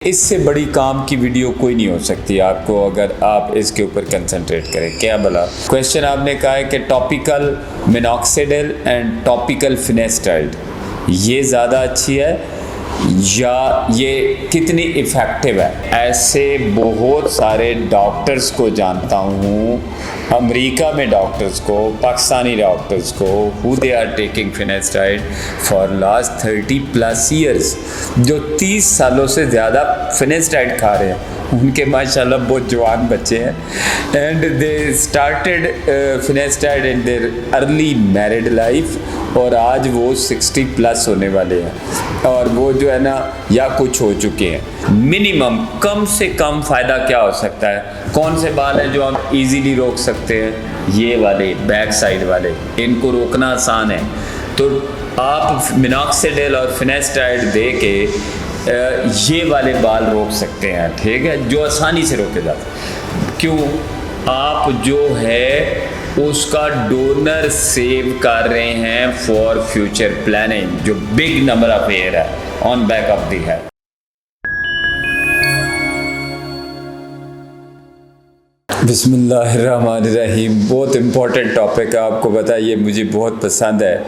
इससे बड़ी काम की वीडियो कोई नहीं हो सकती आपको अगर आप इसके ऊपर कंसंट्रेट करें। क्या भला क्वेश्चन आपने कहा है कि टॉपिकल मिनॉक्सिडिल एंड टॉपिकल फिनेस्टाइड ये ज़्यादा अच्छी है या ये कितनी इफ़ेक्टिव है। ऐसे बहुत सारे डॉक्टर्स को जानता हूँ, अमेरिका में डॉक्टर्स को, पाकिस्तानी डॉक्टर्स को, who they are taking finasteride for last 30+ years, जो 30 सालों से ज़्यादा फिनेस्टाइड खा रहे हैं। उनके माशाल्लाह बहुत जवान बच्चे हैं and they started finasteride in their early married life और आज वो 60+ होने वाले हैं और वो जो है ना या कुछ हो चुके हैं। मिनिमम कम से कम फ़ायदा क्या हो सकता है? कौन से बाल हैं जो हम इजीली रोक सकते हैं? ये वाले बैक साइड वाले, इनको रोकना आसान है। तो आप मिनॉक्सिडिल और फिनेस्टाइड दे के ये वाले बाल रोक सकते हैं, ठीक है, जो आसानी से रोके जाते हैं। क्यों? आप जो है उसका डोनर सेव कर रहे हैं फॉर फ्यूचर प्लानिंग, जो बिग नंबर ऑफ हेयर है on back of the head. बिस्मिल्लाहिर्रहमानिर्रहीम। बहुत इम्पोर्टेंट टॉपिक है, आपको बताइए मुझे बहुत पसंद है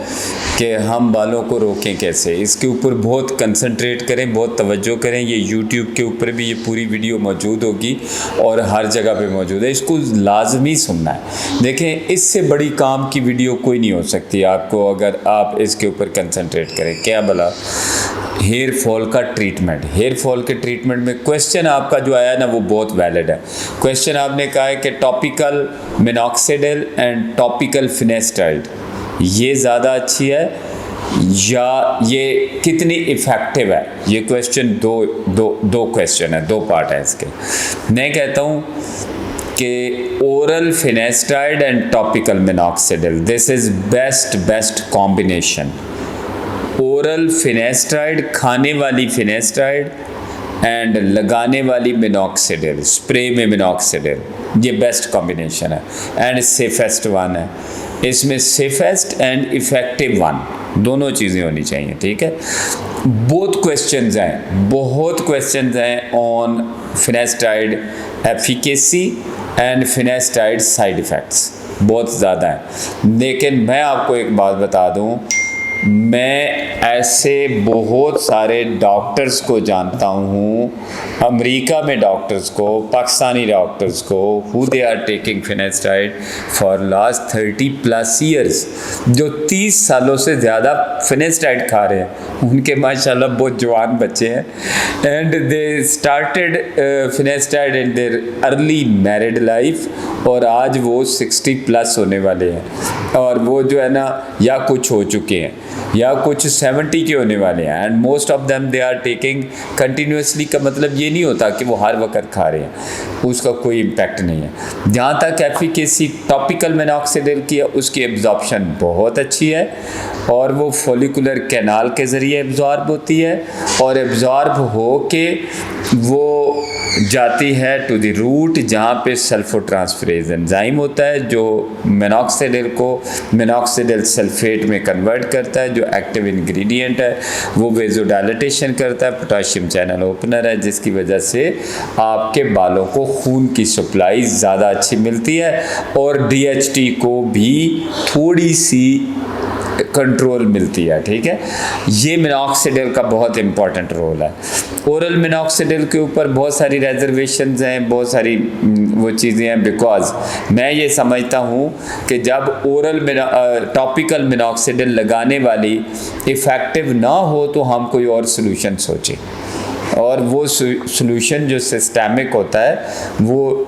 कि हम बालों को रोकें कैसे। इसके ऊपर बहुत कंसंट्रेट करें, बहुत तवज्जो करें। ये यूट्यूब के ऊपर भी ये पूरी वीडियो मौजूद होगी और हर जगह पे मौजूद है, इसको लाजमी सुनना है। देखें, इससे बड़ी काम की वीडियो कोई नहीं हो सकती आपको अगर आप इसके ऊपर कंसंट्रेट करें। क्या भला हेयर फॉल का ट्रीटमेंट। हेयर फॉल के ट्रीटमेंट में क्वेश्चन आपका जो आया ना वो बहुत वैलिड है। क्वेश्चन आपने कहा है कि टॉपिकल मिनॉक्सिडिल एंड टॉपिकल फिनेस्टाइड ये ज़्यादा अच्छी है या ये कितनी इफ़ेक्टिव है। ये क्वेश्चन दो क्वेश्चन है, दो पार्ट है इसके। मैं कहता हूँ कि oral finasteride and topical minoxidil, this is best combination. Oral finasteride, खाने वाली फिनेस्टाइड एंड लगाने वाली मिनॉक्सिडिल, स्प्रे में मिनॉक्सिडिल, ये बेस्ट कॉम्बिनेशन है एंड सेफेस्ट वन है। इसमें सेफेस्ट एंड इफ़ेक्टिव वन दोनों चीज़ें होनी चाहिए, ठीक है। बहुत क्वेश्चंस हैं on finasteride efficacy and finasteride side effects, बहुत ज़्यादा हैं। लेकिन मैं आपको एक बात बता दूं, मैं ऐसे बहुत सारे डॉक्टर्स को जानता हूँ, अमेरिका में डॉक्टर्स को, पाकिस्तानी डॉक्टर्स को, who they are taking finasteride for last 30+ years, जो 30 सालों से ज़्यादा फिनेस्टाइड खा रहे हैं। उनके माशाल्लाह बहुत जवान बच्चे हैं and they started finasteride in their early married life और आज वो 60+ होने वाले हैं और वो जो है ना या कुछ हो चुके हैं या कुछ 70 के होने वाले हैं and most of them they are taking continuously. का मतलब ये नहीं होता कि वो हर वक्त खा रहे हैं, उसका कोई इम्पैक्ट नहीं है। जहाँ तक एफिकेसी टॉपिकल मिनॉक्सिडिल की है, उसकी एब्जॉर्प्शन बहुत अच्छी है और वो फॉलिकुलर कैनाल के ज़रिए एब्जॉर्ब होती है और एब्जॉर्ब हो के वो जाती है टू द रूट, जहाँ पे सल्फोट्रांसफरेज एंजाइम होता है जो मिनॉक्सिडिल को मिनॉक्सिडिल सल्फेट में कन्वर्ट करता है, जो एक्टिव इंग्रेडिएंट है। वो वेजोडाइलेटेशन करता है, पोटाशियम चैनल ओपनर है, जिसकी वजह से आपके बालों को खून की सप्लाई ज़्यादा अच्छी मिलती है और DHT को भी थोड़ी सी कंट्रोल मिलती है, ठीक है। ये मिनॉक्सिडिल का बहुत इंपॉर्टेंट रोल है। ओरल मिनॉक्सिडिल के ऊपर बहुत सारी रिजर्वेशंस हैं, बहुत सारी वो चीज़ें हैं, बिकॉज मैं ये समझता हूँ कि जब ओरल टॉपिकल मिनॉक्सिडिल लगाने वाली इफ़ेक्टिव ना हो तो हम कोई और सोल्यूशन सोचें और वो सोल्यूशन जो सिस्टेमिक होता है वो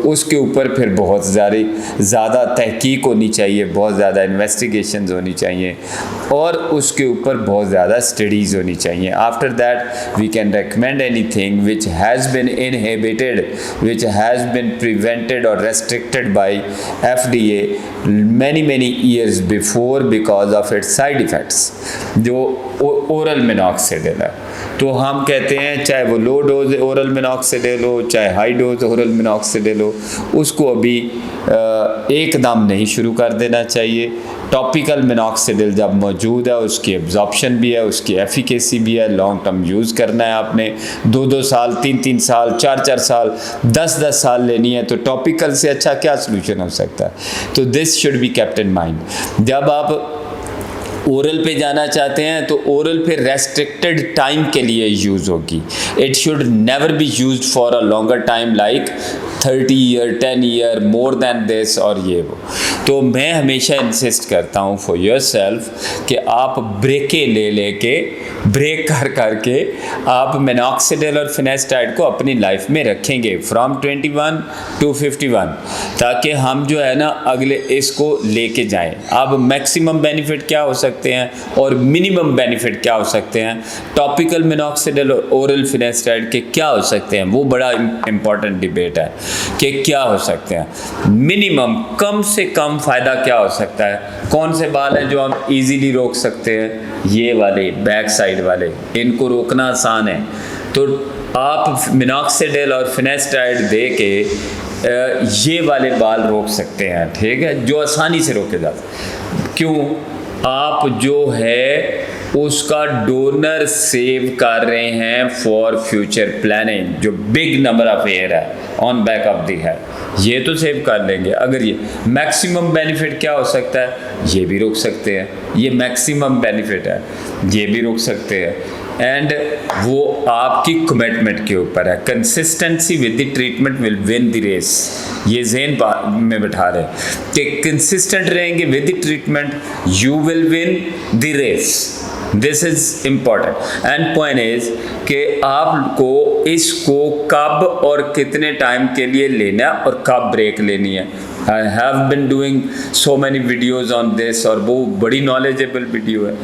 उसके ऊपर फिर बहुत ज़्यादा तहकीक होनी चाहिए, बहुत ज़्यादा इन्वेस्टिगेशंस होनी चाहिए और उसके ऊपर बहुत ज़्यादा स्टडीज़ होनी चाहिए। After that we can recommend anything which has been inhibited, which has been prevented और restricted by FDA many years before because of its side effects, जो ओरल मिनॉक्सिडिल है। तो हम कहते हैं चाहे वो लो डोज ओरल मिनॉक्सिडिल हो चाहे हाई डोज ओरल मिनॉक्सिडिल हो, उसको अभी एकदम नहीं शुरू कर देना चाहिए। टॉपिकल मिनॉक्सिडिल जब मौजूद है, उसकी एब्जॉर्प्शन भी है, उसकी एफिकेसी भी है, लॉन्ग टर्म यूज़ करना है आपने, 2-2 साल 3-3 साल 4-4 साल 10-10 साल लेनी है, तो टॉपिकल से अच्छा क्या सोल्यूशन हो सकता है। तो this should be kept in mind. जब आप ओरल पे जाना चाहते हैं तो ओरल पे रेस्ट्रिक्टेड टाइम के लिए यूज़ होगी। It should never be used for a longer time like 30 year 10 year more than this और ये वो। तो मैं हमेशा इंसिस्ट करता हूँ फॉर योर सेल्फ कि आप ब्रेकें ले लेके ब्रेक कर करके आप मिनॉक्सिडिल और फिनेस्टाइड को अपनी लाइफ में रखेंगे फ्रॉम 21 to 51, ताकि हम जो है ना अगले इसको लेके जाएं। अब मैक्सिमम बेनिफिट क्या हो सकते हैं और मिनिमम बेनिफिट क्या हो सकते हैं, टॉपिकल मिनॉक्सिडिल और ओरल फिनेस्टाइड के क्या हो सकते हैं, वो बड़ा इंपॉर्टेंट डिबेट है कि क्या हो सकते हैं। मिनिमम कम से कम फ़ायदा क्या हो सकता है। कौन से बाल हैं जो हम इजीली रोक सकते हैं, ये वाले बैक साइड वाले, इनको रोकना आसान है। तो आप मिनॉक्सिडिल और फिनेस्टाइड दे के ये वाले बाल रोक सकते हैं, ठीक है, जो आसानी से रोके जाते हैं। क्यों? आप जो है उसका डोनर सेव कर रहे हैं फॉर फ्यूचर प्लानिंग, जो बिग नंबर ऑफ हेयर है on back of the head, ये तो सेव कर लेंगे। अगर ये मैक्सिमम बेनिफिट क्या हो सकता है, ये भी रोक सकते हैं, ये मैक्सिमम बेनिफिट है, ये भी रोक सकते हैं। एंड वो आपकी कमिटमेंट के ऊपर है। Consistency with the treatment will win the race, ये ज़हन में बैठा रहे कि कंसिस्टेंट रहेंगे with the treatment, you will win the race. This is important and point is कि आपको इसको कब और कितने टाइम के लिए लेना है और कब ब्रेक लेनी है। I have been doing so many videos on this, और वो बड़ी नॉलेजेबल वीडियो है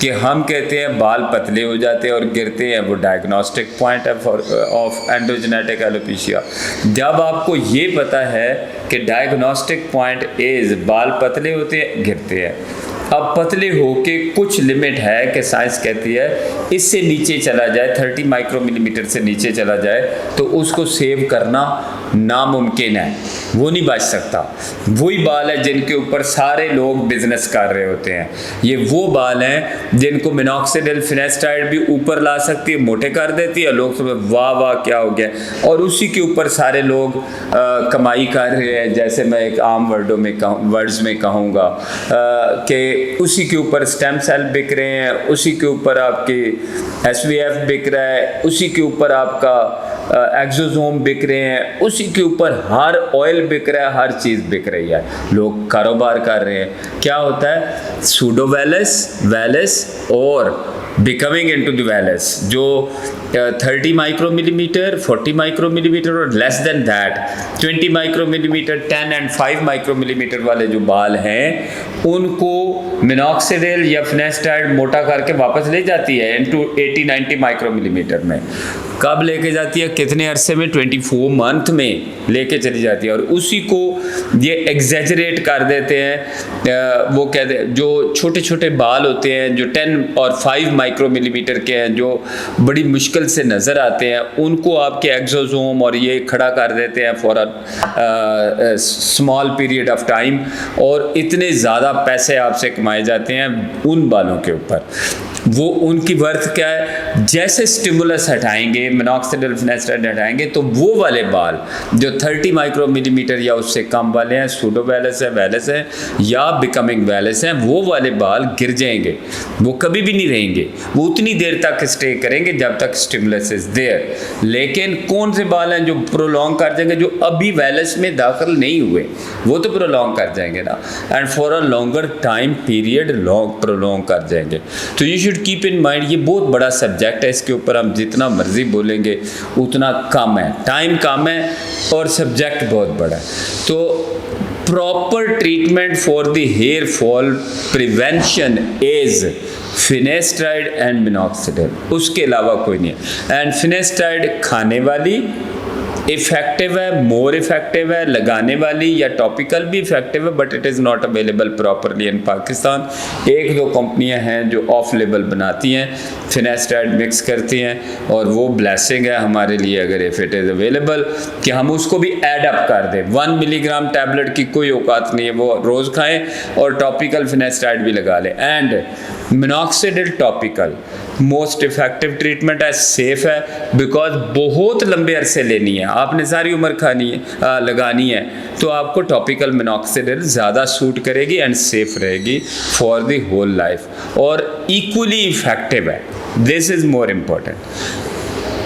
कि हम कहते हैं बाल पतले हो जाते हैं और गिरते हैं, वो डायग्नोस्टिक पॉइंट है ऑफ एंडोजेनेटिक एलोपेशिया। जब आपको ये पता है कि डायग्नोस्टिक पॉइंट इज़ बाल पतले होते हैं गिरते हैं, अब पतले होके कुछ लिमिट है कि साइंस कहती है इससे नीचे चला जाए, 30 माइक्रोमिलीमीटर से नीचे चला जाए तो उसको सेव करना नामुमकिन है, वो नहीं बच सकता। वही बाल है जिनके ऊपर सारे लोग बिजनेस कर रहे होते हैं। ये वो बाल हैं जिनको मिनॉक्सिडिल फिनेस्टाइड भी ऊपर ला सकती है, मोटे कर देती है, लोग सब वाह वाह क्या हो गया, और उसी के ऊपर सारे लोग कमाई कर रहे हैं। जैसे मैं एक आम वर्ड्स में कहूँगा कि उसी के ऊपर स्टेम सेल बिक रहे हैं, उसी के ऊपर आपके SVF बिक रहा है, उसी के ऊपर आपका एक्सोसोम बिक रहे हैं, उसी के ऊपर हर ऑयल बिक रहा है, हर चीज़ बिक रही है, लोग कारोबार कर रहे हैं। क्या होता है, सूडो वैलस और बिकमिंग इनटू द वैलस, जो 30 माइक्रोमिलीमीटर 40 माइक्रोमिलीमीटर और लेस देन दैट 20 माइक्रोमिलीमीटर 10 एंड 5 माइक्रोमिलीमीटर वाले जो बाल हैं उनको मिनॉक्सिडिल या फिनेस्टाइड मोटा करके वापस ले जाती है इनटू 80-90 माइक्रोमिलीमीटर में। कब लेके जाती है, कितने अरसे में, 24 मंथ में लेके चली जाती है। और उसी को ये एग्जैजरेट कर देते हैं, वो कहते हैं जो छोटे छोटे बाल होते हैं जो 10 और 5 माइक्रोमिलीमीटर के हैं, जो बड़ी मुश्किल से नज़र आते हैं, उनको आपके एक्सोसोम और ये खड़ा कर देते हैं for a small period of time, और इतने ज़्यादा पैसे आपसे कमाए जाते हैं उन बालों के ऊपर। वो उनकी वर्थ क्या है, जैसे स्टिमुलस हटाएंगे, मिनॉक्सिडिल फिनेस्टाइड हटाएंगे, तो वो वाले बाल जो 30 माइक्रोमिलीमीटर या उससे कम वाले हैं, सूडो वैलस है या बिकमिंग वैलस हैं, वो वाले बाल गिर जाएंगे, वो कभी भी नहीं रहेंगे, वो उतनी देर तक स्टे करेंगे जब तक स्टिमुलस इज देयर। लेकिन कौन से बाल हैं जो प्रोलॉन्ग कर जाएंगे, जो अभी वैलस में दाखिल नहीं हुए, वो तो प्रोलॉन्ग कर जाएंगे ना, and for a longer time period prolong कर जाएंगे। तो you should keep in mind, ये बहुत बड़ा सब्जेक्ट है, इसके ऊपर हम जितना मर्जी बोलेंगे उतना कम है, टाइम कम है और सब्जेक्ट बहुत बड़ा है। तो proper treatment for the hair fall prevention is finasteride and minoxidil, उसके अलावा कोई नहीं है। एंड फिनेस्टाइड खाने वाली इफ़ेक्टिव है, मोर इफ़ेक्टिव है, लगाने वाली या टॉपिकल भी इफ़ेक्टिव है, but it is not available properly in Pakistan. एक दो कंपनियां हैं जो ऑफ लेबल बनाती हैं, फिनेस्टाइड मिक्स करती हैं, और वो ब्लेसिंग है हमारे लिए अगर इफ़ इट इज़ अवेलेबल कि हम उसको भी ऐड अप कर दें। 1 मिलीग्राम टैबलेट की कोई औकात नहीं है, वो रोज़ खाएं और टॉपिकल फिनेस्टाइड भी लगा लें। And minoxidil topical most effective treatment है, सेफ है, बिकॉज बहुत लंबे अरसे लेनी है, आपने सारी उम्र खानी है लगानी है, तो आपको टॉपिकल मिनॉक्सिडिल ज़्यादा सूट करेगी एंड सेफ रहेगी फॉर द होल लाइफ, और इक्वली इफेक्टिव है। This is more important.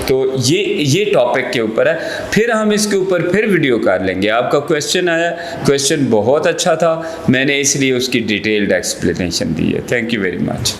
तो ये टॉपिक के ऊपर है, फिर हम इसके ऊपर फिर वीडियो कर लेंगे। आपका क्वेश्चन आया, क्वेश्चन बहुत अच्छा था, मैंने इसलिए उसकी डिटेल्ड एक्सप्लेनेशन दी है। Thank you very much.